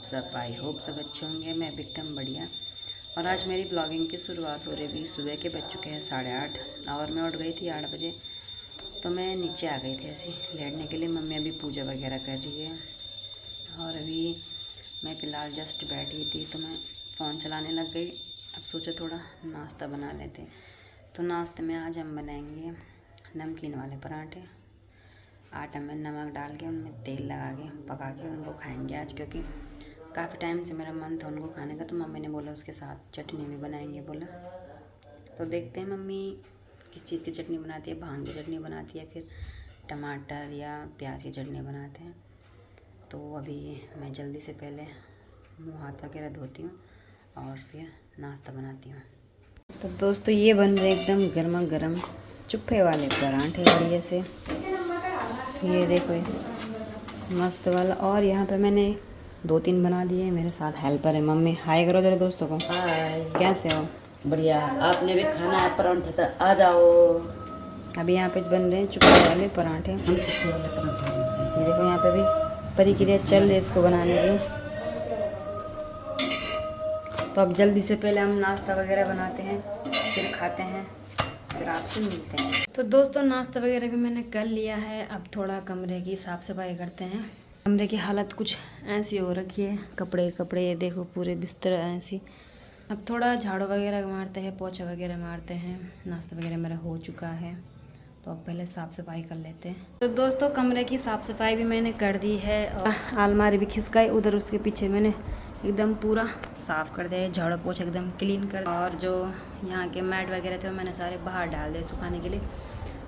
सब I hope सब अच्छे होंगे। मैं भी एकदम बढ़िया। और आज मेरी ब्लॉगिंग की शुरुआत हो रही थी। सुबह के बज चुके हैं 8:30 और मैं उठ गई थी 8 बजे। तो मैं नीचे आ गई थी ऐसी लेटने के लिए। मम्मी अभी पूजा वगैरह कर रही है और अभी मैं फ़िलहाल जस्ट बैठी थी तो मैं फ़ोन चलाने लग गई। अब सोचा थोड़ा नाश्ता बना लेते। तो नाश्ते में आज हम बनाएंगे नमकीन वाले पराठे। आटा में नमक डाल के उनमें तेल लगा के पका के उनको खाएंगे आज, क्योंकि काफ़ी टाइम से मेरा मन था उनको खाने का। तो मम्मी ने बोला उसके साथ चटनी भी बनाएंगे बोला। तो देखते हैं मम्मी किस चीज़ की चटनी बनाती है। भांग की चटनी बनाती है, फिर टमाटर या प्याज की चटनी बनाते हैं। तो अभी मैं जल्दी से पहले मुँह हाथ वगैरह धोती हूँ और फिर नाश्ता बनाती हूँ। तो दोस्तों ये बन रहे एकदम गर्मा गर्म चुप्पे वाले पराठे बढ़िया से। ये देखो मस्त वाला। और यहाँ पे मैंने 2-3 बना दिए। मेरे साथ हेल्पर है मम्मी। हाय करो तेरे दोस्तों को। हाय, कैसे हो? बढ़िया। आपने भी खाना है परांठा तो आ जाओ। अभी यहाँ पे बन रहे हैं चुप्पे वाले पराठे। हम कितने वाले परांठे ये देखो यहाँ पे भी प्रक्रिया चल रही है इसको बनाने की। तो अब जल्दी से पहले हम नाश्ता वगैरह बनाते हैं, फिर खाते हैं, फिर आपसे मिलते हैं। तो दोस्तों नाश्ता वगैरह भी मैंने कर लिया है। अब थोड़ा कमरे की साफ़ सफाई करते हैं। कमरे की हालत कुछ ऐसी हो रखी है, कपड़े कपड़े ये देखो पूरे बिस्तर ऐसी। अब थोड़ा झाड़ू वगैरह मारते हैं, पोछा वगैरह मारते हैं। नाश्ता वगैरह मेरा हो चुका है तो अब पहले साफ़ सफाई कर लेते हैं। तो दोस्तों कमरे की साफ़ सफाई भी मैंने कर दी है और अलमारी भी खिसकाई उधर, उसके पीछे मैंने एकदम पूरा साफ़ कर दिया। झाड़ू पोछा एकदम क्लीन कर। और जो यहाँ के मैट वगैरह थे वो मैंने सारे बाहर डाल दिए सुखाने के लिए।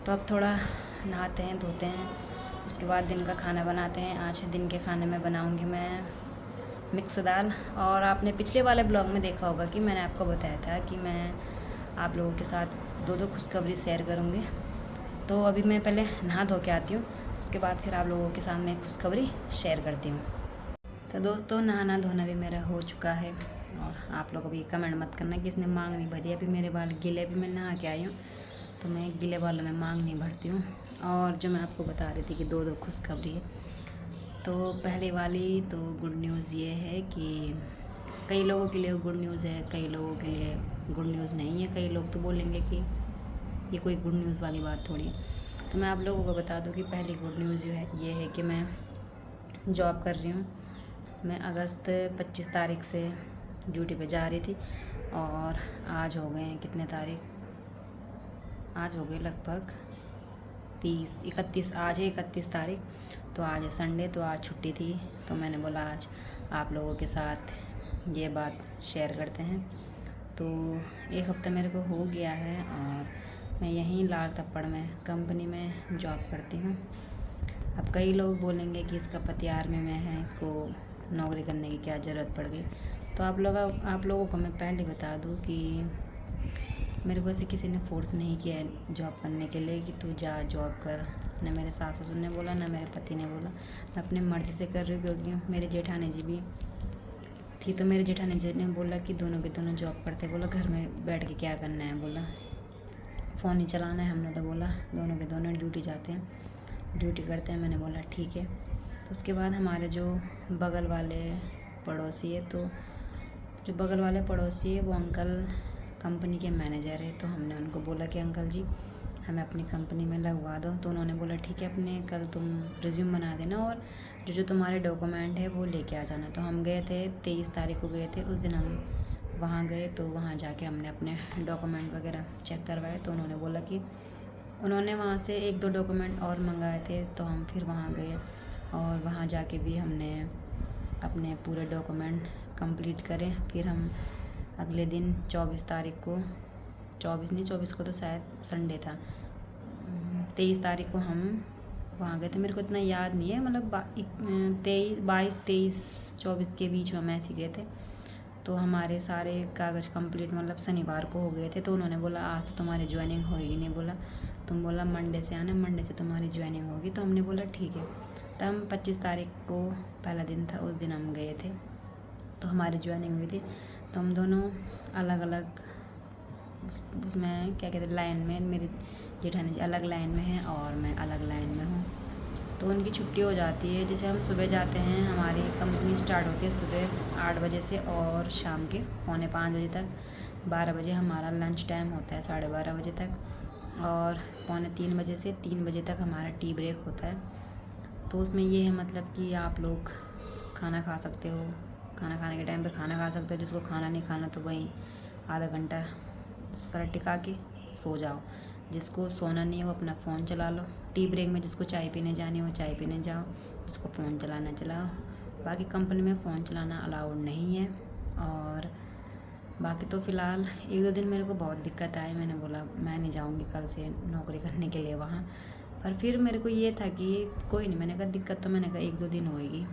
तो अब थोड़ा नहाते हैं धोते हैं, उसके बाद दिन का खाना बनाते हैं। आज दिन के खाने में बनाऊँगी मैं मिक्स दाल। और आपने पिछले वाले ब्लॉग में देखा होगा कि मैंने आपको बताया था कि मैं आप लोगों के साथ 2 खुशखबरी शेयर करूँगी। तो अभी मैं पहले नहा धो के आती हूँ, उसके बाद फिर आप लोगों के सामने खुशखबरी शेयर करती हूँ। तो दोस्तों नहाना धोना भी मेरा हो चुका है। और आप लोग अभी कमेंट मत करना कि इसने मांग नहीं भरी। अभी मेरे बाल गीले भी मैं नहा के आई हूँ तो मैं गीले बालों में मांग नहीं भरती हूँ। और जो मैं आपको बता रही थी कि 2 खुशखबरी है। तो पहले वाली तो गुड न्यूज़ ये है कि कई लोगों के लिए गुड न्यूज़ है, कई लोगों के लिए गुड न्यूज़ नहीं है। कई लोग तो बोलेंगे कि ये कोई गुड न्यूज़ वाली बात थोड़ी है। तो मैं आप लोगों को बता दूं कि पहली गुड न्यूज़ जो है ये है कि मैं जॉब कर रही हूँ। मैं अगस्त 25 तारीख से ड्यूटी पे जा रही थी और आज हो गए कितने तारीख, आज हो गए लगभग 31। आज है 31 तारीख। तो आज है संडे, तो आज छुट्टी थी। तो मैंने बोला आज आप लोगों के साथ ये बात शेयर करते हैं। तो 1 हफ्ता मेरे को हो गया है और मैं यहीं लाल तप्पड़ में कंपनी में जॉब करती हूँ। अब कई लोग बोलेंगे कि इसका पति आर्मी में है, इसको नौकरी करने की क्या ज़रूरत पड़ गई। तो आप लोगों को मैं पहले बता दूँ कि मेरे को ऐसे किसी ने फोर्स नहीं किया है जॉब करने के लिए कि तू जा जॉब कर। न मेरे सास ससुर ने बोला, ना मेरे पति ने बोला। मैं अपने मर्ज़ी से कर रही हूँ, क्योंकि मेरे जेठानी जी भी थी। तो मेरे जेठानी जी ने बोला कि दोनों के दोनों जॉब करते। बोला घर में बैठ के क्या करना है, बोला फ़ोन ही चलाना है। हमने तो बोला दोनों के दोनों ड्यूटी जाते हैं, ड्यूटी करते हैं। मैंने बोला ठीक है। तो उसके बाद हमारे जो बगल वाले पड़ोसी है, तो जो बगल वाले पड़ोसी है वो अंकल कंपनी के मैनेजर है। तो हमने उनको बोला कि अंकल जी हमें अपनी कंपनी में लगवा दो। तो उन्होंने बोला ठीक है, अपने कल तुम रिज्यूम बना देना और जो तुम्हारे डॉक्यूमेंट है वो लेके आ जाना। तो हम गए थे 23 तारीख को गए थे। उस दिन हम वहाँ गए तो वहाँ जाके हमने अपने डॉक्यूमेंट वगैरह चेक करवाए। तो उन्होंने बोला कि उन्होंने वहाँ से 1-2 डॉक्यूमेंट और मंगाए थे। तो हम फिर वहाँ गए और वहाँ जाके भी हमने अपने पूरे डॉक्यूमेंट कंप्लीट करें। फिर हम अगले दिन 24 तारीख को, 24 को तो शायद संडे था, 23 तारीख को हम वहाँ गए थे। मेरे को इतना याद नहीं है, मतलब 22, 23, 24 के बीच में हम ऐसे गए थे। तो हमारे सारे कागज़ कंप्लीट मतलब शनिवार को हो गए थे। तो उन्होंने बोला आज तो तुम्हारी ज्वाइनिंग होगी नहीं, बोला तुम बोला मंडे से आना, मंडे से तुम्हारी ज्वाइनिंग होगी। तो हमने बोला ठीक है। तो हम 25 तारीख को पहला दिन था, उस दिन हम गए थे तो हमारी ज्वाइनिंग हुई थी। तो हम दोनों अलग अलग उसमें क्या कहते हैं लाइन में, मेरी जेठानी जी अलग लाइन में है और मैं अलग लाइन में हूँ। तो उनकी छुट्टी हो जाती है। जैसे हम सुबह जाते हैं, हमारी कंपनी स्टार्ट होती है सुबह 8 बजे से और शाम के 4:45 बजे तक। 12 बजे हमारा लंच टाइम होता है, 12:30 बजे तक, और 2:45 बजे से 3 बजे तक हमारा टी ब्रेक होता है। तो उसमें ये है मतलब कि आप लोग खाना खा सकते हो, खाना खाने के टाइम पे खाना खा सकते हो। जिसको खाना नहीं खाना तो वहीं आधा घंटा सर टिका के सो जाओ। जिसको सोना नहीं है वो अपना फ़ोन चला लो। टी ब्रेक में जिसको चाय पीने जानी है वो चाय पीने जाओ, जिसको फ़ोन चलाना चलाओ। बाकी कंपनी में फ़ोन चलाना अलाउड नहीं है। और बाकी तो फ़िलहाल 1-2 दिन मेरे को बहुत दिक्कत आई। मैंने बोला मैं नहीं जाऊँगी कल से नौकरी करने के लिए वहाँ। पर फिर मेरे को ये था कि कोई नहीं, मैंने कहा दिक्कत तो मैंने कहा 1-2 दिन होएगी।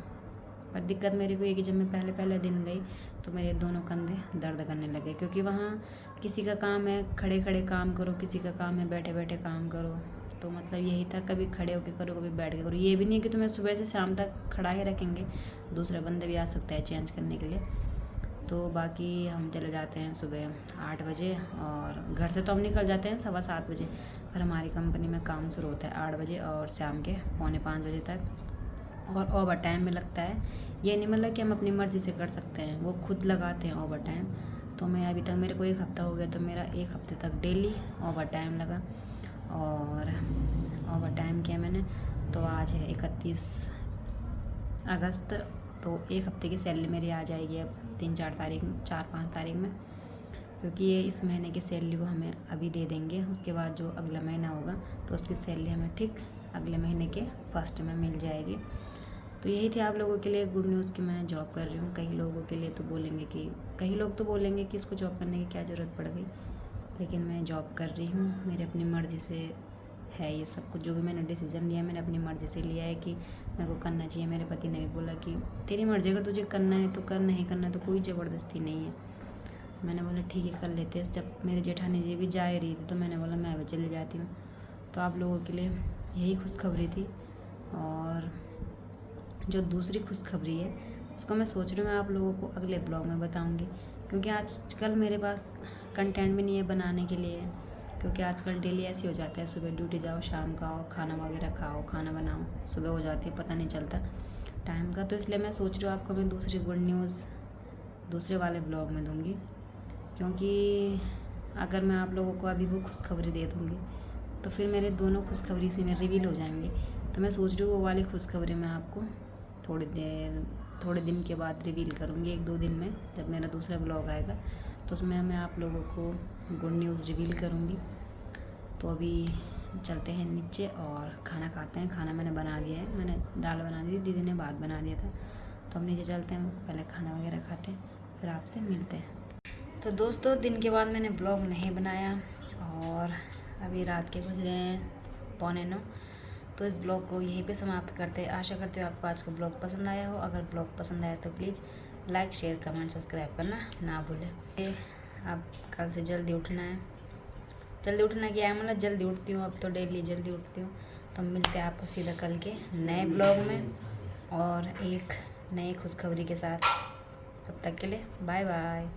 पर दिक्कत मेरे को ये कि जब मैं पहले दिन गई तो मेरे दोनों कंधे दर्द करने लगे, क्योंकि वहाँ किसी का काम है खड़े खड़े काम करो, किसी का काम है बैठे बैठे काम करो। तो मतलब यही था, कभी खड़े होकर करो कभी बैठ के करो। ये भी नहीं कि तुम्हें सुबह से शाम तक खड़ा ही रखेंगे, दूसरा बंदा भी आ सकता है चेंज करने के लिए। तो बाकी हम चले जाते हैं सुबह 8 बजे, और घर से तो हम निकल जाते हैं 7:15 बजे। पर हमारी कंपनी में काम शुरू होता है 8 बजे और शाम के 4:45 बजे तक। और ओवर टाइम में लगता है, ये नहीं मतलब कि हम अपनी मर्ज़ी से कर सकते हैं, वो खुद लगाते हैं ओवर टाइम। तो मैं अभी तक, मेरे को 1 हफ़्ता हो गया, तो मेरा 1 हफ़्ते तक डेली ओवर टाइम लगा। और ओवर टाइम किया मैंने। तो आज है 31 अगस्त, तो 1 हफ़्ते की सैलरी मेरी आ जाएगी अब 4-5 तारीख में, क्योंकि ये इस महीने की सैलरी वो हमें अभी दे देंगे। उसके बाद जो अगला महीना होगा तो उसकी सैलरी हमें ठीक अगले महीने के फर्स्ट में मिल जाएगी। तो यही थी आप लोगों के लिए गुड न्यूज़ कि मैं जॉब कर रही हूँ। कई लोगों के लिए तो बोलेंगे कि, कई लोग तो बोलेंगे कि इसको जॉब करने की क्या ज़रूरत पड़ गई, लेकिन मैं जॉब कर रही हूँ। मेरे अपनी मर्ज़ी से है ये सब कुछ। जो भी मैंने डिसीज़न लिया मैंने अपनी मर्ज़ी से लिया है कि मेरे को करना चाहिए। मेरे पति ने भी बोला कि तेरी मर्ज़ी, अगर तुझे करना है तो कर, नहीं करना तो कोई ज़बरदस्ती नहीं है। मैंने बोला ठीक है कर लेते हैं। जब मेरी जेठानी जी भी जा रही थी तो मैंने बोला मैं भी चली जाती हूँ। तो आप लोगों के लिए यही खुशखबरी थी। और जो दूसरी खुशखबरी है उसको मैं सोच रही हूँ मैं आप लोगों को अगले ब्लॉग में बताऊँगी, क्योंकि आजकल मेरे पास कंटेंट भी नहीं है बनाने के लिए। क्योंकि आजकल डेली ऐसे हो जाता है, सुबह ड्यूटी जाओ, शाम का आओ, खाना वगैरह खाओ, खाना बनाओ, सुबह हो जाती है, पता नहीं चलता टाइम का। तो इसलिए मैं सोच रही हूँ आपको मैं दूसरी गुड न्यूज़ दूसरे वाले ब्लॉग में दूँगी, क्योंकि अगर मैं आप लोगों को अभी वो खुशखबरी दे दूँगी तो फिर मेरे दोनों खुशखबरी से में रिवील हो जाएंगी। तो मैं सोच रही हूँ वो वाली खुशखबरी मैं आपको थोड़े दिन के बाद रिवील करूँगी, 1-2 दिन में जब मेरा दूसरा ब्लॉग आएगा तो उसमें मैं आप लोगों को गुड न्यूज़ रिवील करूँगी। तो अभी चलते हैं नीचे और खाना खाते हैं। खाना मैंने बना दिया है, मैंने दाल बना दी थी, दीदी ने भात बना दिया था। तो हम नीचे चलते हैं, पहले खाना वगैरह खाते हैं फिर आपसे मिलते हैं। तो दोस्तों दिन के बाद मैंने ब्लॉग नहीं बनाया और अभी रात के बज रहे हैं 8:45। तो इस ब्लॉग को यहीं पे समाप्त करते हैं। आशा करते हो आपको आज का ब्लॉग पसंद आया हो। अगर ब्लॉग पसंद आया तो please like, share, comment, subscribe करना ना भूलें। अब कल से जल्दी उठना है। जल्दी उठना क्या है, मतलब जल्दी उठती हूँ अब तो, डेली जल्दी उठती हूँ। तो मिलते हैं आपको सीधा कल के नए ब्लॉग में और एक नई खुशखबरी के साथ। तब तक के लिए बाय बाय।